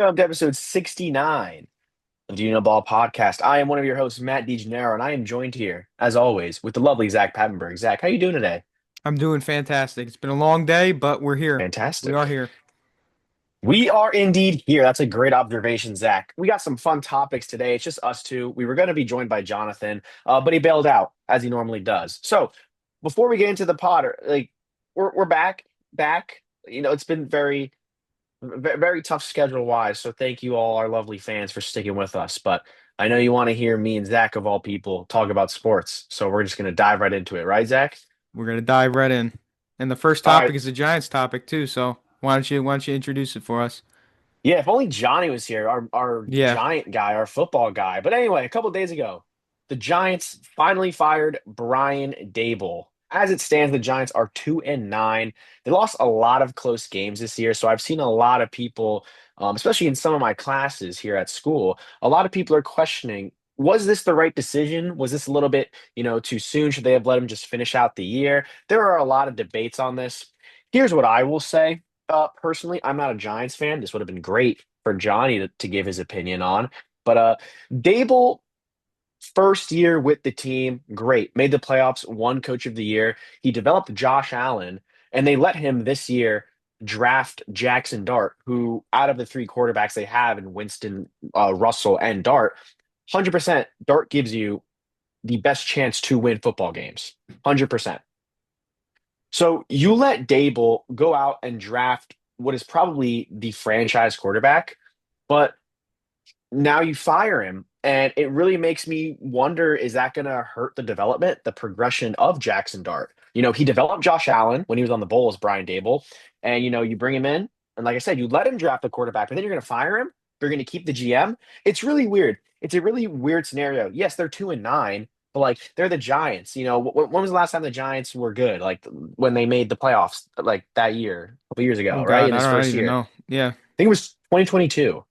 Welcome to episode 69 of the Ball podcast. I am one of your hosts, Matt DeGennaro, and I am joined here, as always, with the lovely Zach Pappenberg. Zach, how you doing today? I'm doing fantastic. It's been a long day, but we're here. We are Fantastic. here. We are indeed here. That's a great observation, Zach. We got some fun topics today. It's just us two. We were going to be joined by Jonathan, but he bailed out as he normally does. So before we get into the pod, we're back. It's been very tough schedule wise. So thank you all, our lovely fans, for sticking with us. But I know you want to hear me and Zach, of all people, talk about sports. So we're just going to dive right into it, right, Zach? We're gonna dive right in. And the first All right. topic is the Giants topic too. So why don't you introduce it for us? Yeah, if only Johnny was here, our Yeah. giant guy, our football guy. But anyway, a couple of days ago, the Giants finally fired Brian Daboll. As it stands, the Giants are 2-9. They lost a lot of close games this year, so I've seen a lot of people, especially in some of my classes here at school, a lot of people are questioning, was this the right decision? Was this a little bit, too soon? Should they have let him just finish out the year? There are a lot of debates on this. Here's what I will say. Personally, I'm not a Giants fan. This would have been great for Johnny to give his opinion on. But Dable, first year with the team, great. Made the playoffs, won coach of the year. He developed Josh Allen, and they let him this year draft Jackson Dart, who out of the three quarterbacks they have in Winston, Russell, and Dart, 100% Dart gives you the best chance to win football games. 100%. So you let Dable go out and draft what is probably the franchise quarterback, but now you fire him. And it really makes me wonder, is that going to hurt the development, the progression of Jackson Dart? He developed Josh Allen when he was on the Bulls, Brian Dable. And, you bring him in. And like I said, you let him draft the quarterback, but then you're going to fire him. You're going to keep the GM. It's really weird. It's a really weird scenario. Yes, they're 2-9, but like they're the Giants. When was the last time the Giants were good? Like when they made the playoffs, like that year, a couple years Oh ago, right? God, In his I don't first even year. know. Yeah. I think it was 2022.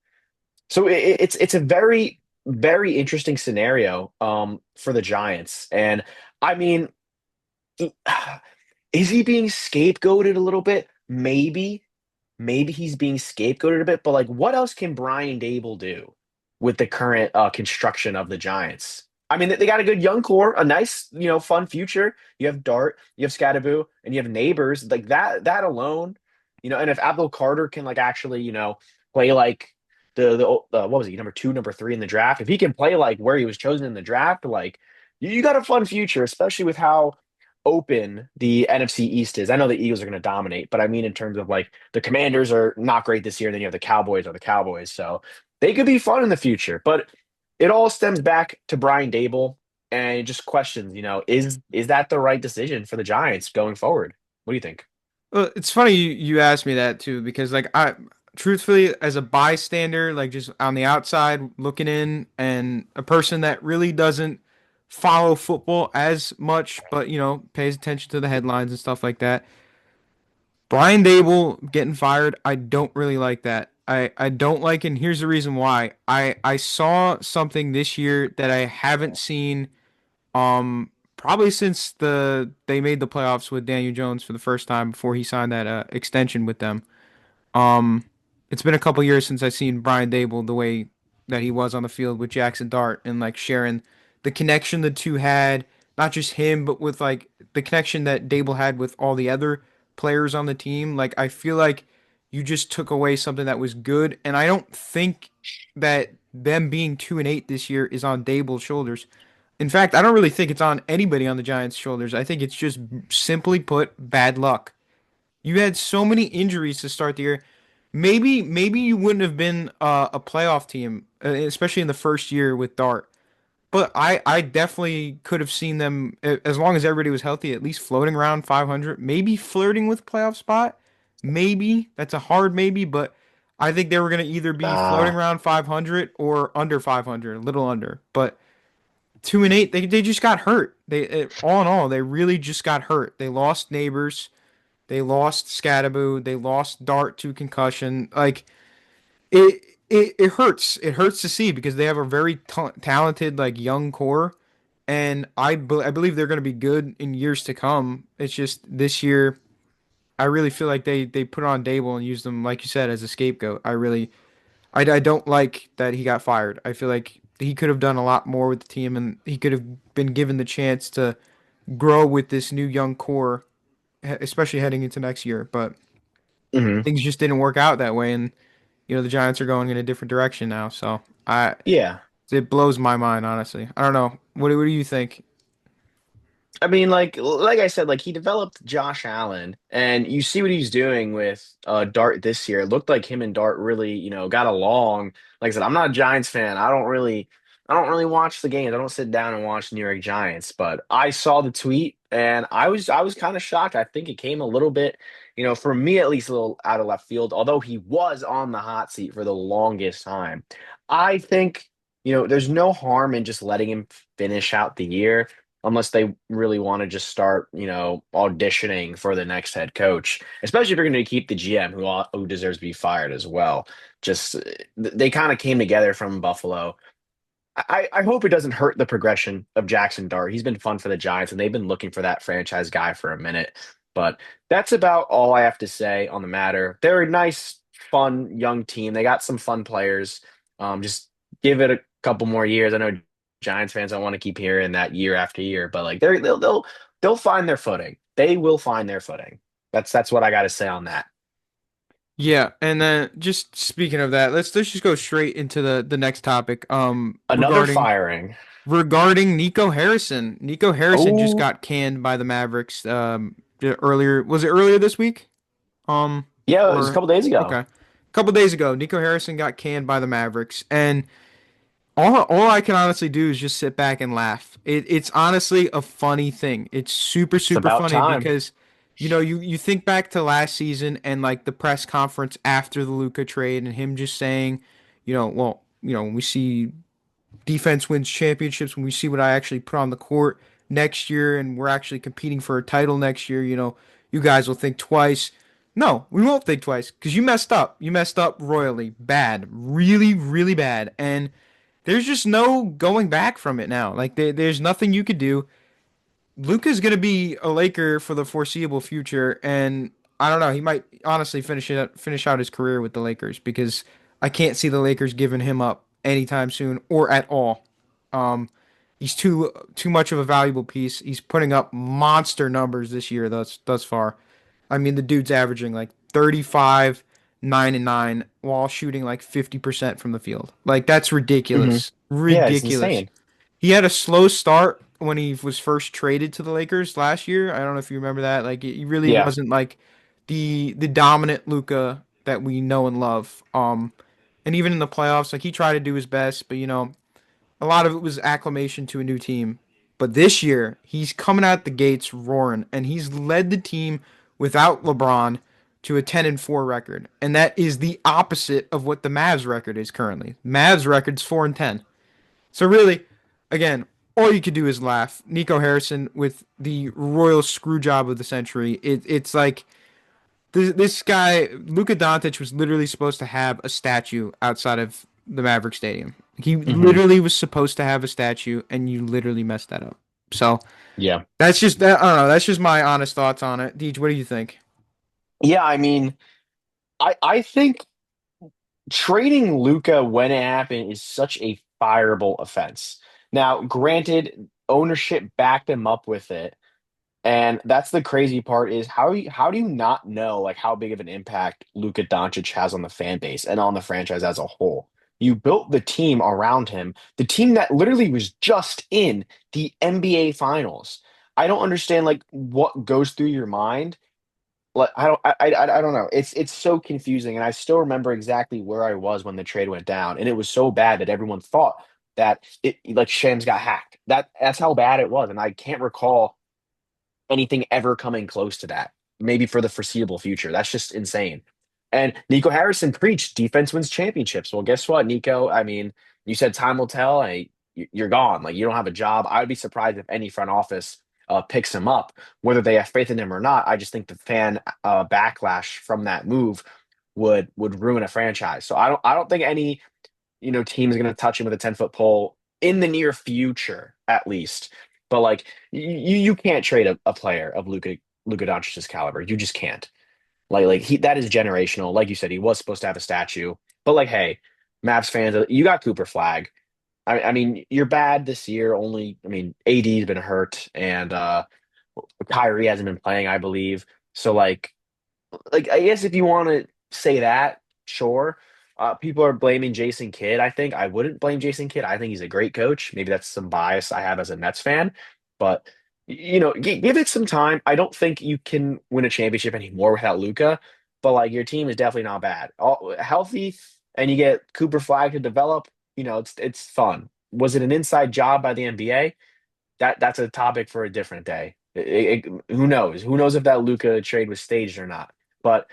So it's a very very interesting scenario for the Giants. And I mean, he- is he being scapegoated a little bit? Maybe he's being scapegoated a bit, but like what else can Brian Dable do with the current construction of the Giants? I mean, they got a good young core, a nice, fun future. You have Dart, you have Scattaboo, and you have Neighbors. Like that alone, and if Abdul Carter can like actually, play like the what was he, number two, number three in the draft? If he can play like where he was chosen in the draft, like you got a fun future, especially with how open the NFC East is. I know the Eagles are going to dominate, but I mean in terms of like the Commanders are not great this year. Then you have the Cowboys or the Cowboys, so they could be fun in the future. But it all stems back to Brian Dable and just questions. Is that the right decision for the Giants going forward? What do you think? Well, it's funny you asked me that too because like I truthfully as a bystander, like just on the outside looking in and a person that really doesn't follow football as much, but pays attention to the headlines and stuff like that. Brian Dable getting fired, I don't really like that. I don't like it, and here's the reason why. I saw something this year that I haven't seen probably since they made the playoffs with Daniel Jones for the first time before he signed that extension with them. Um it's been a couple years since I've seen Brian Dable the way that he was on the field with Jackson Dart and like sharing the connection the two had, not just him, but with like the connection that Dable had with all the other players on the team. Like I feel like you just took away something that was good, and I don't think that them being 2-8 this year is on Dable's shoulders. In fact, I don't really think it's on anybody on the Giants' shoulders. I think it's just simply put bad luck. You had so many injuries to start the year. Maybe you wouldn't have been a playoff team, especially in the first year with Dart. But I definitely could have seen them as long as everybody was healthy, at least floating around 500, maybe flirting with playoff spot. Maybe that's a hard maybe, but I think they were going to either be floating Uh, around 500 or under 500, a little under. But 2-8, they just got hurt. All in all, they really just got hurt. They lost Neighbors, they lost Scattaboo, they lost Dart to concussion. Like it hurts. It hurts to see because they have a very talented like young core, and I believe they're going to be good in years to come. It's just this year, I really feel like they put on Dable and used them like you said as a scapegoat. I don't like that he got fired. I feel like he could have done a lot more with the team, and he could have been given the chance to grow with this new young core, especially heading into next year. But Hmm. things just didn't work out that way, and the Giants are going in a different direction now. So I Yeah. it blows my mind, honestly. I don't know. What do you think? I mean, like I said, like he developed Josh Allen, and you see what he's doing with Dart this year. It looked like him and Dart really, got along. Like I said, I'm not a Giants fan. I don't really watch the games. I don't sit down and watch New York Giants, but I saw the tweet and I was kind of shocked. I think it came a little bit, for me at least, a little out of left field, although he was on the hot seat for the longest time. I think, there's no harm in just letting him finish out the year unless they really want to just start, auditioning for the next head coach, especially if you're going to keep the GM who deserves to be fired as well. Just they kind of came together from Buffalo. I hope it doesn't hurt the progression of Jackson Dart. He's been fun for the Giants, and they've been looking for that franchise guy for a minute. But that's about all I have to say on the matter. They're a nice, fun, young team. They got some fun players. Just give it a couple more years. I know Giants fans don't want to keep hearing that year after year, but like they'll find their footing. They will find their footing. That's what I got to say on that. Yeah, and then just speaking of that, let's just go straight into the next topic. Another firing. Regarding Nico Harrison. Nico Harrison just Oh, got canned by the Mavericks earlier. Was it earlier this week? Um yeah, it was a or couple days okay. ago. A couple days ago, Nico Harrison got canned by the Mavericks, and all I can honestly do is just sit back and laugh. It's honestly a funny thing. It's super, It's super about funny time. because you think back to last season and like the press conference after the Luka trade and him just saying, well, we see defense wins championships, when we see what I actually put on the court next year and we're actually competing for a title next year, you guys will think twice. No, we won't think twice because you messed up. You messed up royally. Bad. Really, really bad. And there's just no going back from it now. Like there's nothing you could do. Luka's gonna be a Laker for the foreseeable future, and I don't know. He might honestly finish out his career with the Lakers because I can't see the Lakers giving him up anytime soon or at all. Um, he's too much of a valuable piece. He's putting up monster numbers this year thus far. I mean, the dude's averaging like 35, 9 and 9 while shooting like 50% from the field. Like that's Hmm. ridiculous. Yeah, it's Ridiculous. insane. He had a slow start when he was first traded to the Lakers last year. I don't know if you remember that. Like he really Yeah. wasn't like the dominant Luka that we know and love. And even in the playoffs, like he tried to do his best, but a lot of it was acclimation to a new team. But this year, he's coming out the gates roaring, and he's led the team without LeBron to a 10-4 record, and that is the opposite of what the Mavs record is currently. Mavs record's 4-10. So really, again, all you could do is laugh. Nico Harrison with the royal screw job of the century. It's like this guy, Luka Doncic, was literally supposed to have a statue outside of the Maverick Stadium. He Hmm. literally was supposed to have a statue, and you literally messed that up. So Yeah. that's just that. I don't know. That's just my honest thoughts on it. Deej, what do you think? Yeah, I mean, I think trading Luca when it happened is such a fireable offense. Now, granted, ownership backed him up with it, and that's the crazy part is how do you not know like how big of an impact Luka Doncic has on the fan base and on the franchise as a whole? You built the team around him, the team that literally was just in the NBA Finals. I don't understand like what goes through your mind. Like I don't know. It's so confusing, and I still remember exactly where I was when the trade went down, and it was so bad that everyone thought that it like Shams got hacked. That's how bad it was, and I can't recall anything ever coming close to that. Maybe for the foreseeable future. That's just insane. And Nico Harrison preached defense wins championships. Well, guess what, Nico? I mean, you said time will tell, and you're gone. Like you don't have a job. I would be surprised if any front office picks him up, whether they have faith in him or not. I just think the fan backlash from that move would ruin a franchise. So I don't think any team is going to touch him with a 10-foot pole in the near future, at least. But like you can't trade a player of Luka Doncic's caliber. You just can't. Like he that is generational. Like you said, he was supposed to have a statue. But like, hey. Mavs fans, you got Cooper Flag. I mean, you're bad this year. Only, I mean, AD's been hurt, and Kyrie hasn't been playing, I believe. So like I guess if you want to say that, sure. People are blaming Jason Kidd. I think I wouldn't blame Jason Kidd. I think he's a great coach. Maybe that's some bias I have as a Mets fan, but give it some time. I don't think you can win a championship anymore without Luca, but like your team is definitely not bad. All healthy, and you get Cooper Flag to develop. It's fun. Was it an inside job by the NBA? That's a topic for a different day. Who knows? Who knows if that Luca trade was staged or not? But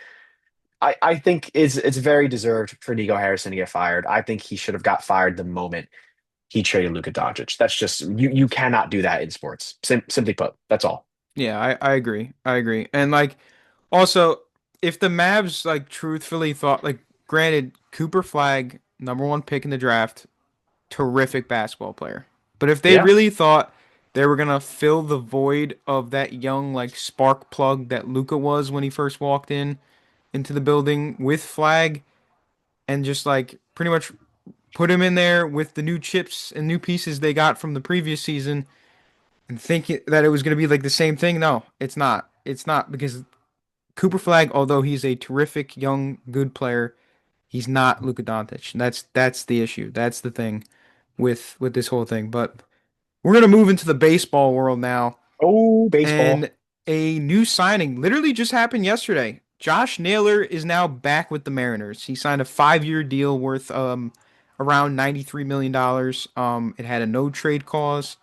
I think it's very deserved for Nico Harrison to get fired. I think he should have got fired the moment he traded Luka Doncic. That's just you cannot do that in sports. Simply put, that's all. Yeah, I agree. I agree. And like also if the Mavs like truthfully thought like granted Cooper Flag, number one pick in the draft, terrific basketball player. But if they Yeah. really thought they were gonna fill the void of that young like spark plug that Luca was when he first walked into the building with Flag and just like pretty much put him in there with the new chips and new pieces they got from the previous season and think that it was going to be like the same thing. No, it's not. It's not because Cooper Flag, although he's a terrific young good player, he's not Luka Doncic. That's the issue. That's the thing with this whole thing. But we're gonna move into the baseball world now, Oh, baseball. and a new signing literally just happened yesterday. Josh Naylor is now back with the Mariners. He signed a 5-year deal worth around $93 million. It had a no trade clause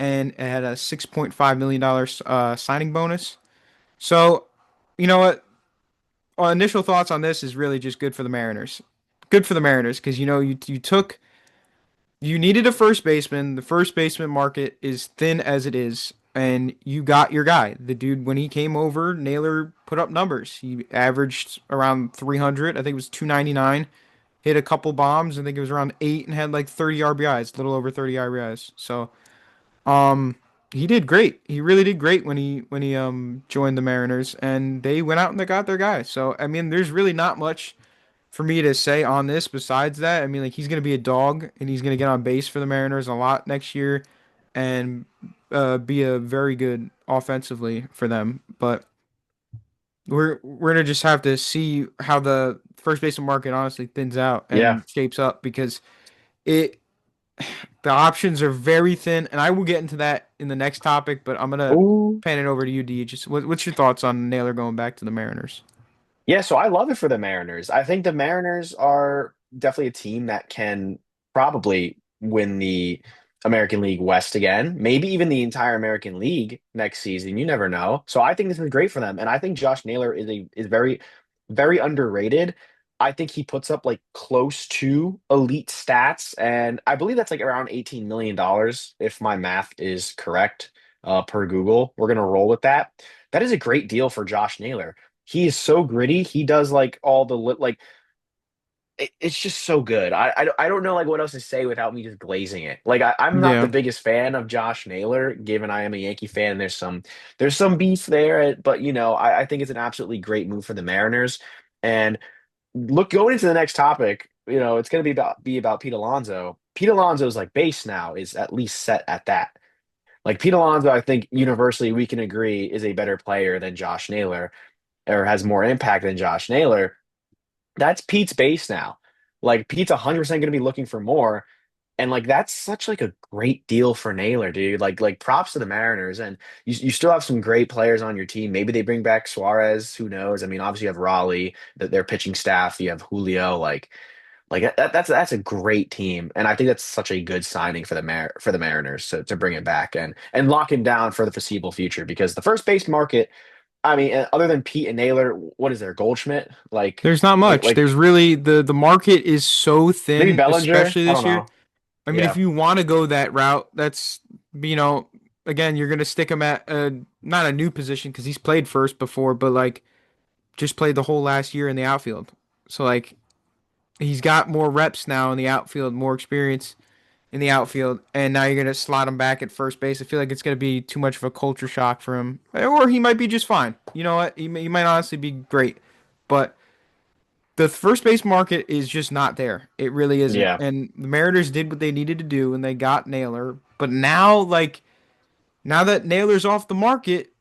and it had a $6.5 million signing bonus. So, you know what? Initial thoughts on this is really just good for the Mariners. Good for the Mariners because you needed a first baseman. The first baseman market is thin as it is, and you got your guy. The dude when he came over, Naylor put up numbers. He averaged around 300. I think it was 299. Hit a couple bombs. I think it was around 8 and had like 30 RBIs, a little over 30 RBIs. So um, he did great. He really did great when he joined the Mariners, and they went out and they got their guy. So I mean, there's really not much for me to say on this besides that. I mean, like he's gonna be a dog, and he's gonna get on base for the Mariners a lot next year, and be a very good offensively for them. But we're gonna just have to see how the first baseman market honestly thins out Yeah. and shapes up because it the options are very thin, and I will get into that in the next topic. But I'm gonna Oh. pan it over to you, D. Just what's your thoughts on Naylor going back to the Mariners? Yeah, so I love it for the Mariners. I think the Mariners are definitely a team that can probably win the American League West again, maybe even the entire American League next season. You never know. So I think this is great for them, and I think Josh Naylor is very, very underrated. I think he puts up like close to elite stats, and I believe that's like around $18 million if my math is correct, per Google. We're gonna roll with that. That is a great deal for Josh Naylor. He is so gritty. He does like all the like it's just so good. I don't know like what else to say without me just glazing it. Like I'm not the Yeah. biggest fan of Josh Naylor, given I am a Yankee fan. And there's some beef there, but I think it's an absolutely great move for the Mariners. And look, going into the next topic, it's going to be about Pete Alonso. Pete Alonso's like base now is at least set at that. Like Pete Alonso, I think universally we can agree is a better player than Josh Naylor or has more impact than Josh Naylor. That's Pete's base now. Like Pete's 100% going to be looking for more. And like that's such like a great deal for Naylor, dude. Like props to the Mariners. And you still have some great players on your team. Maybe they bring back Suarez. Who knows? I mean, obviously you have Raleigh, their pitching staff. You have Julio. Like that's a great team. And I think that's such a good signing for the Mariners to bring it back and lock him down for the foreseeable future because the first base market. I mean, other than Pete and Naylor, what is there? Goldschmidt, like, There's not like, much. like There's really the market is so maybe thin, Bellinger. especially I this don't year. know. I mean, if Yeah, you want to go that route, that's you know, again, you're gonna stick him at not a new position because he's played first before, but like just played the whole last year in the outfield. So like he's got more reps now in the outfield, more experience in the outfield, and now you're gonna slot him back at first base. I feel like it's gonna be too much of a culture shock for him, or he might be just fine. You know what? He might honestly be great, but the first base market is just not there. It really isn't. Yeah. And the Mariners did what they needed to do and they got Naylor. But now, like, now that Naylor's off the market,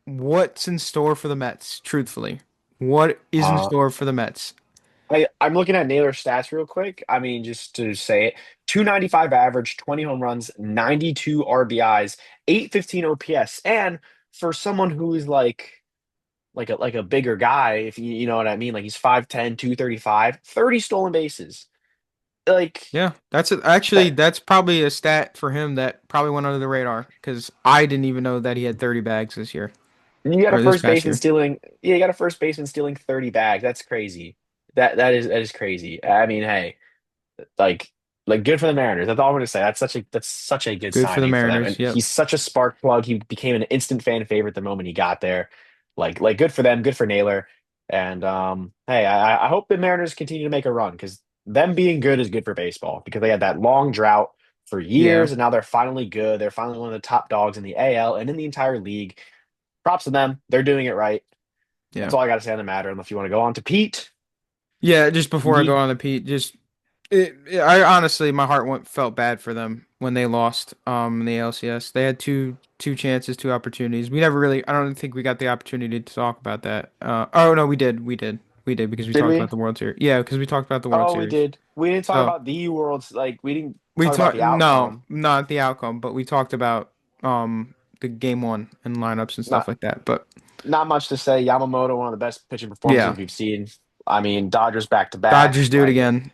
what's in store for the Mets, truthfully? What is in Uh, store for the Mets? I'm looking at Naylor stats real quick. I mean, just to say it, 295 average, 20 home runs, 92 RBIs, 815 OPS. And for someone who is like a bigger guy, if you know what I mean, like he's 5'10", 235, 30 stolen bases. Like Yeah, actually, that that's probably a stat for him that probably went under the radar because I didn't even know that he had 30 bags this year you got a or this first past baseman year. stealing, yeah, you got a first baseman stealing 30 bags. That's crazy. That is crazy. I mean, hey, like good for the Mariners. That's all I'm gonna say. That's such a good Good for the signing for them. Mariners. And Yep. he's such a spark plug. He became an instant fan favorite the moment he got there. Like good for them, good for Naylor. And hey, I hope the Mariners continue to make a run because them being good is good for baseball because they had that long drought for Yeah. years and now they're finally good. They're finally one of the top dogs in the AL and in the entire league. Props to them. They're doing it right. That's Yeah. all I got to say on the matter. Unless you want to go on to Pete. Yeah. Just before I You, go on to Pete, I honestly, my heart felt bad for them when they lost in the LCS. They had two chances, two opportunities. We never really, I don't think we got the opportunity to talk about that. Oh no, we did because we did talked we? about the World Series. Yeah, because we talked about the World Oh, we Series. did. We didn't talk So about the world's like we didn't we talk about talked, the no, outcome. not the outcome, but we talked about the game one and lineups and stuff Not like that. But not much to say. Yamamoto, one of the best pitching yeah, performances we've seen. I mean, Dodgers back to back. Dodgers do it again.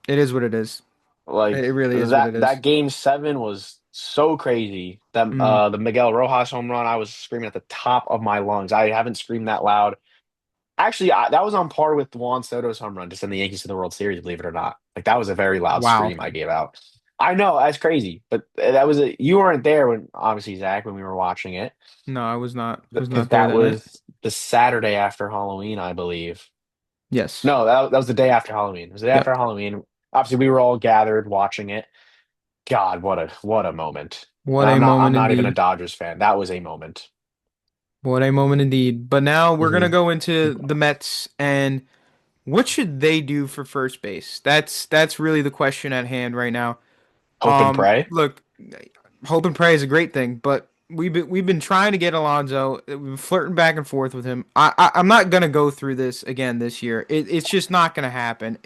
It is what it is. Like It really is what that it is. that game seven was so crazy. That Mm, the Miguel Rojas home run, I was screaming at the top of my lungs. I haven't screamed that loud. Actually, that was on par with Juan Soto's home run to send the Yankees to the World Series, believe it or not. Like that was a very loud wow. scream I gave out. I know that's crazy, but you weren't there when obviously Zach when we were watching it No, I was because not there that that night. was the Saturday after Halloween, I believe. Yes. No, that was the day after Halloween. It was the day after Yep. Halloween. Obviously, we were all gathered watching it. God, what a moment! And What a I'm moment not even a indeed. Dodgers fan. That was a moment. What a moment indeed. But now we're gonna Hmm. go into the Mets and what should they do for first base? That's really the question at hand right now. Hope and pray. Look, hope and pray is a great thing, but we've been trying to get Alonso. We've been flirting back and forth with him. I'm not gonna go through this again this year. It's just not gonna happen.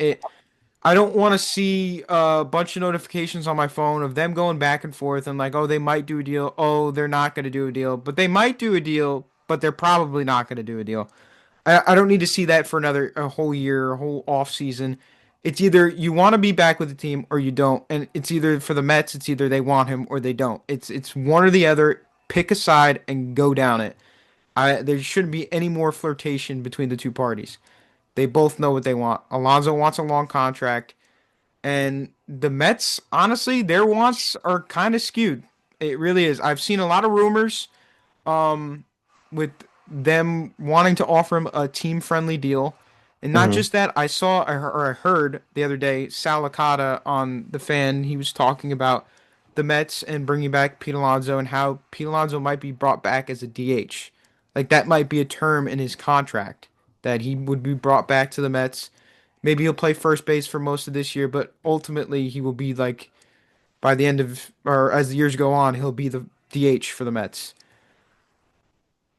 I don't want to see a bunch of notifications on my phone of them going back and forth and like, oh, they might do a deal. Oh, they're not going to do a deal, but they might do a deal, but they're probably not going to do a deal. I don't need to see that for a whole year, a whole off season. It's either you want to be back with the team or you don't, and it's either for the Mets, it's either they want him or they don't. It's one or the other. Pick a side and go down it. There shouldn't be any more flirtation between the two parties. They both know what they want. Alonso wants a long contract. And the Mets, honestly, their wants are kind of skewed. It really is. I've seen a lot of rumors with them wanting to offer him a team-friendly deal. And not Hmm. just that, I heard the other day Sal Licata on the Fan. He was talking about the Mets and bringing back Pete Alonso and how Pete Alonso might be brought back as a DH. Like that might be a term in his contract that he would be brought back to the Mets. Maybe he'll play first base for most of this year, but ultimately he will be like by the end of or as the years go on, he'll be the DH for the Mets.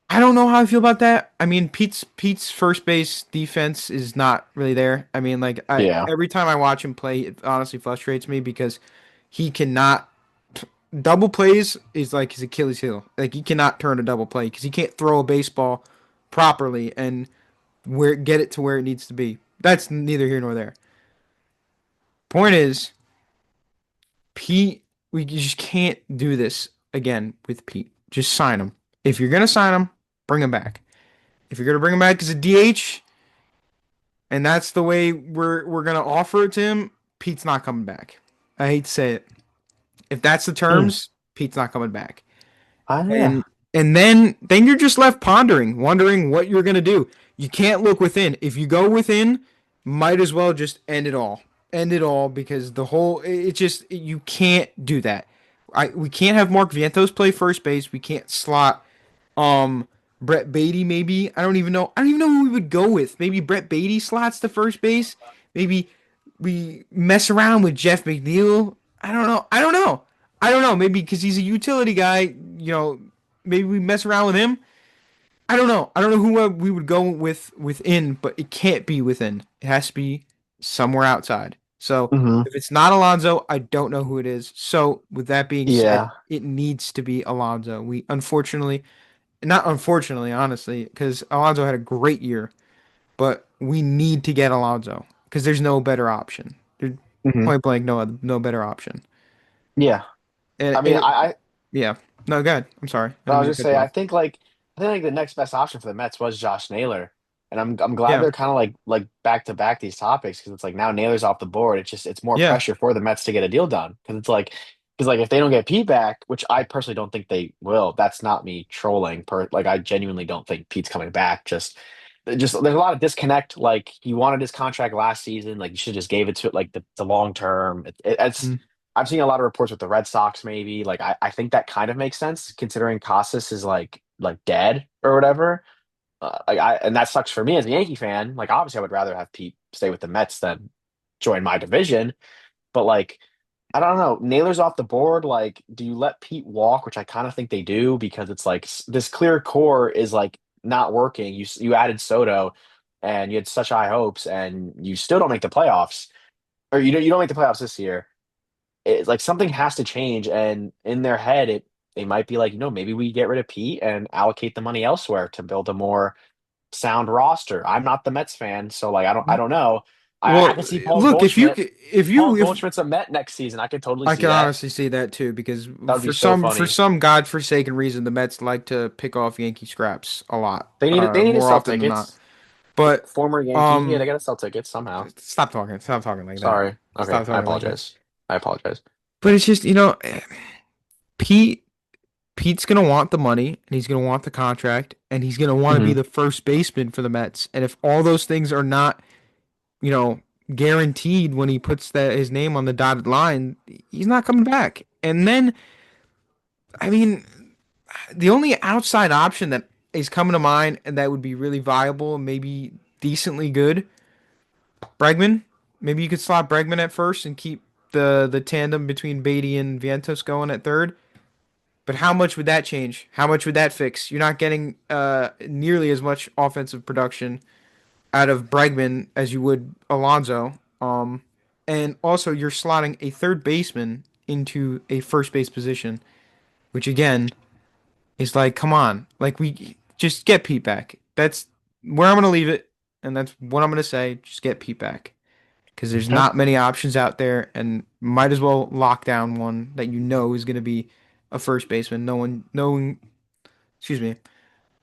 I don't know how I feel about that. I mean, Pete's first base defense is not really there. I mean, like I Yeah. every time I watch him play, it honestly frustrates me because he cannot double plays is like his Achilles heel. Like he cannot turn a double play because he can't throw a baseball properly and where get it to where it needs to be. That's neither here nor there. Point is, Pete, we just can't do this again with Pete. Just sign him. If you're gonna sign him, bring him back. If you're gonna bring him back as a DH, and that's the way we're gonna offer it to him, Pete's not coming back. I hate to say it. If that's the Hmm. terms, Pete's not coming back. Yeah. And then you're just left pondering, wondering what you're gonna do. You can't look within. If you go within, might as well just end it all. End it all because the whole it just you can't do that. We can't have Mark Vientos play first base. We can't slot Brett Beatty, maybe. I don't even know. I don't even know who we would go with. Maybe Brett Beatty slots to first base. Maybe we mess around with Jeff McNeil. I don't know. I don't know. I don't know. Maybe because he's a utility guy, maybe we mess around with him. I don't know. I don't know who we would go with within, but it can't be within. It has to be somewhere outside. So Hmm. if it's not Alonso, I don't know who it is. So with that being said, Yeah. it needs to be Alonso. We unfortunately, not unfortunately, honestly, because Alonso had a great year, but we need to get Alonso because there's no better option. There's Hmm. point blank, no better option. Yeah. And, I mean, and yeah, no, go ahead. I'm sorry, I I didn't was mean just to cut you say, off. I think like the next best option for the Mets was Josh Naylor, and I'm glad Yeah, they're kind of like back to back these topics because it's like now Naylor's off the board. It's more yeah. pressure for the Mets to get a deal done because because if they don't get Pete back, which I personally don't think they will, that's not me trolling. I genuinely don't think Pete's coming back. Just there's a lot of disconnect. Like he wanted his contract last season, like you should just gave it to like the long term. It's Mm. I've seen a lot of reports with the Red Sox, maybe. I think that kind of makes sense considering Casas is like dead or whatever. And that sucks for me as a Yankee fan. Like obviously I would rather have Pete stay with the Mets than join my division. But I don't know. Naylor's off the board. Like, do you let Pete walk? Which I kind of think they do because it's like this clear core is like not working. You added Soto, and you had such high hopes, and you still don't make the playoffs, or you don't make the playoffs this year. It's like something has to change, and in their head, they might be like, maybe we get rid of Pete and allocate the money elsewhere to build a more sound roster. I'm not the Mets fan, so like I don't know. I Well, can see Paul look, Goldschmidt. if Paul you if Goldschmidt's a Met next season. I could totally I see can that. honestly see that too, because That would be so for funny. some godforsaken reason, the Mets like to pick off Yankee scraps a lot, They need to more sell often than not. tickets. But Former Yankee, yeah, they um, got to sell tickets somehow. stop talking like that. Sorry. Okay, Stop I talking like that. apologize. I apologize. But it's just Pete Pete's gonna want the money and he's gonna want the contract and he's gonna want to be Hmm. the first baseman for the Mets. And if all those things are not, you know, guaranteed when he puts that his name on the dotted line, he's not coming back. And then, I mean, the only outside option that is coming to mind and that would be really viable and maybe decently good, Bregman. Maybe you could slot Bregman at first and keep the tandem between Beatty and Vientos going at third. But how much would that change? How much would that fix? You're not getting nearly as much offensive production out of Bregman as you would Alonso. And also you're slotting a third baseman into a first base position, which again is like, come on, like we just get Pete back. That's where I'm gonna leave it, and that's what I'm gonna say. Just get Pete back because there's Okay. not many options out there, and might as well lock down one that you know is gonna be a first baseman. No one, knowing, excuse me,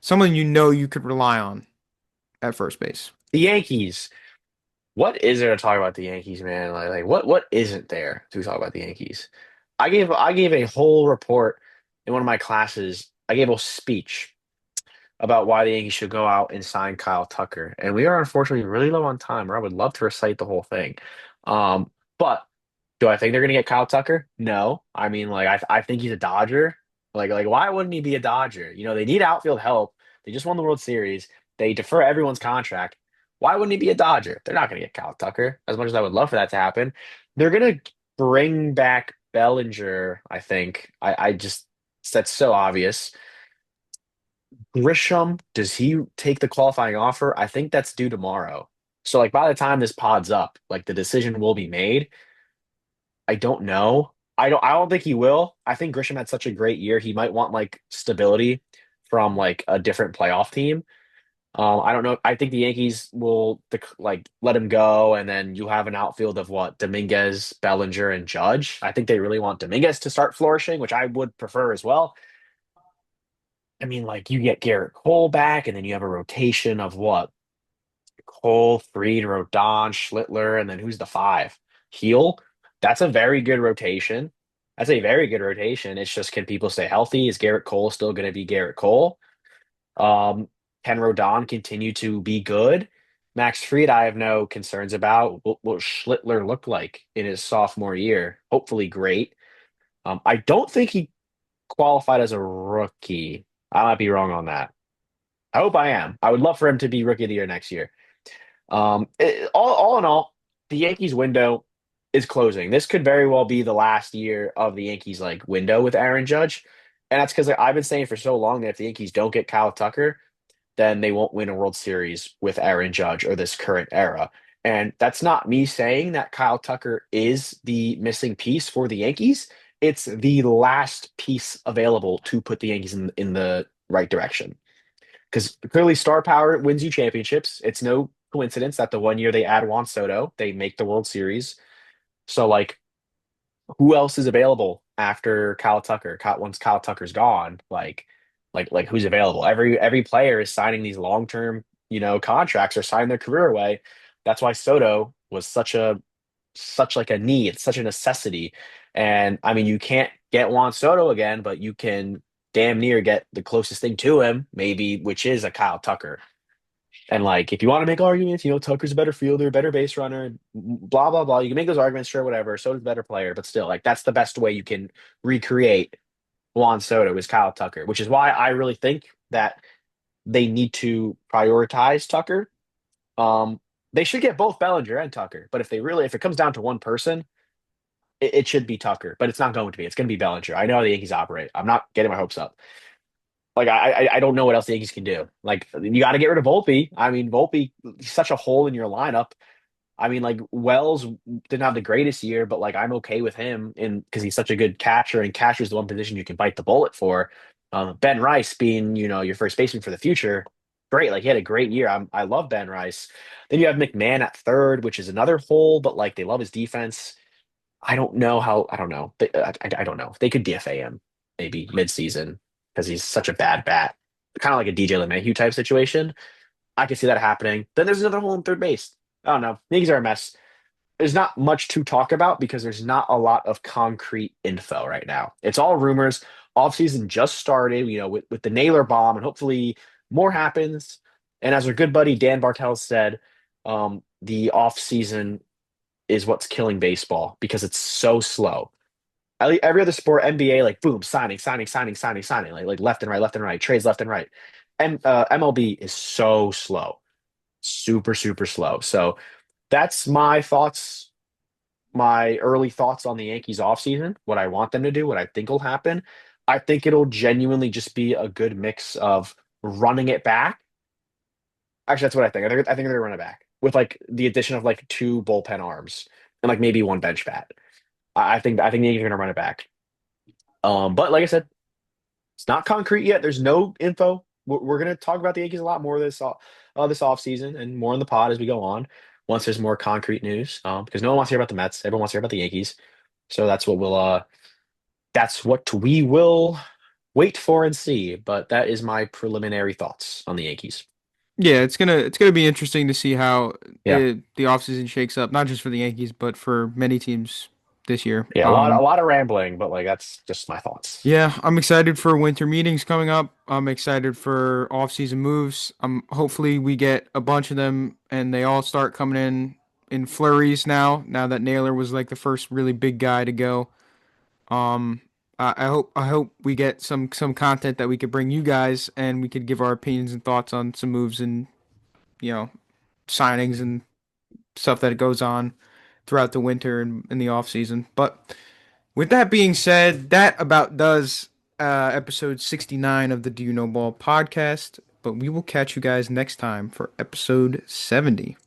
someone you know you could rely on at first base. The Yankees. What is there to talk about the Yankees, man? What isn't there to talk about the Yankees? I gave a whole report in one of my classes. I gave a speech about why the Yankees should go out and sign Kyle Tucker. And we are unfortunately really low on time, or I would love to recite the whole thing. But do I think they're going to get Kyle Tucker? No. I mean, I think he's a Dodger. Why wouldn't he be a Dodger? They need outfield help. They just won the World Series. They defer everyone's contract. Why wouldn't he be a Dodger? They're not going to get Kyle Tucker. As much as I would love for that to happen, they're going to bring back Bellinger. I think. I just that's so obvious. Grisham, does he take the qualifying offer? I think that's due tomorrow. So by the time this pod's up, the decision will be made. I don't know. I don't think he will. I think Grisham had such a great year. He might want stability from a different playoff team. I don't know. I think the Yankees will let him go, and then you have an outfield of what Dominguez, Bellinger, and Judge. I think they really want Dominguez to start flourishing, which I would prefer as well. I mean, you get Garrett Cole back, and then you have a rotation of what? Cole, Fried, Rodon, Schlittler, and then who's the five? Heel. That's a very good rotation. That's a very good rotation. It's just can people stay healthy? Is Garrett Cole still going to be Garrett Cole? Um, can Rodon continue to be good? Max Fried, I have no concerns about. What will Schlittler look like in his sophomore year? Hopefully, great. I don't think he qualified as a rookie. I might be wrong on that. I hope I am. I would love for him to be rookie of the year next year. All in all, the Yankees window is closing. This could very well be the last year of the Yankees like window with Aaron Judge, and that's because like, I've been saying for so long that if the Yankees don't get Kyle Tucker, then they won't win a World Series with Aaron Judge or this current era. And that's not me saying that Kyle Tucker is the missing piece for the Yankees. It's the last piece available to put the Yankees in the right direction. Because clearly, star power wins you championships. It's no coincidence that the one year they add Juan Soto, they make the World Series. So, like, who else is available after Kyle Tucker? Once Kyle Tucker's gone, like who's available? Every player is signing these long term, contracts or signing their career away. That's why Soto was such like a need, such a necessity. And I mean, you can't get Juan Soto again, but you can damn near get the closest thing to him, maybe, which is a Kyle Tucker. And like, if you want to make arguments, Tucker's a better fielder, better base runner, blah blah blah. You can make those arguments, sure, whatever. Soto's a better player, but still, like, that's the best way you can recreate Juan Soto is Kyle Tucker, which is why I really think that they need to prioritize Tucker. Um, they should get both Bellinger and Tucker, but if it comes down to one person, it should be Tucker, but it's not going to be. It's going to be Bellinger. I know how the Yankees operate. I'm not getting my hopes up. Like I don't know what else the Yankees can do. Like you got to get rid of Volpe. I mean, Volpe he's such a hole in your lineup. I mean, like Wells didn't have the greatest year, but like I'm okay with him in because he's such a good catcher, and catcher is the one position you can bite the bullet for. Ben Rice being your first baseman for the future, great. Like he had a great year. I love Ben Rice. Then you have McMahon at third, which is another hole, but like they love his defense. I don't know how. I don't know. I don't know. They could DFA him maybe mid-season because he's such a bad bat, kind of like a DJ LeMahieu type situation. I can see that happening. Then there's another hole in third base. I don't know. Yankees are a mess. There's not much to talk about because there's not a lot of concrete info right now. It's all rumors. Offseason just started, with the Naylor bomb, and hopefully more happens. And as our good buddy Dan Bartel said, the offseason is what's killing baseball because it's so slow. Every other sport, NBA, like boom, signing, signing, signing, signing, signing, like left and right, trades left and right. And MLB is so slow, super, super slow. So that's my thoughts, my early thoughts on the Yankees offseason, what I want them to do, what I think will happen. I think it'll genuinely just be a good mix of running it back. Actually, that's what I think. I think they're gonna run it back with like the addition of like two bullpen arms and like maybe one bench bat. I think the Yankees are gonna run it back. But like I said, it's not concrete yet. There's no info. We're going to talk about the Yankees a lot more this offseason and more in the pod as we go on once there's more concrete news. Because no one wants to hear about the Mets. Everyone wants to hear about the Yankees. So that's what we will wait for and see. But that is my preliminary thoughts on the Yankees. Yeah, it's gonna be interesting to see how Yeah. the offseason shakes up, not just for the Yankees, but for many teams this year. Yeah, a lot of rambling, but like that's just my thoughts. Yeah, I'm excited for winter meetings coming up. I'm excited for off-season moves. Hopefully we get a bunch of them and they all start coming in flurries now that Naylor was like the first really big guy to go. Um I hope we get some content that we could bring you guys and we could give our opinions and thoughts on some moves and you know signings and stuff that goes on throughout the winter and in the off season. But with that being said, that about does episode 69 of the Do You Know Ball podcast. But we will catch you guys next time for episode 70.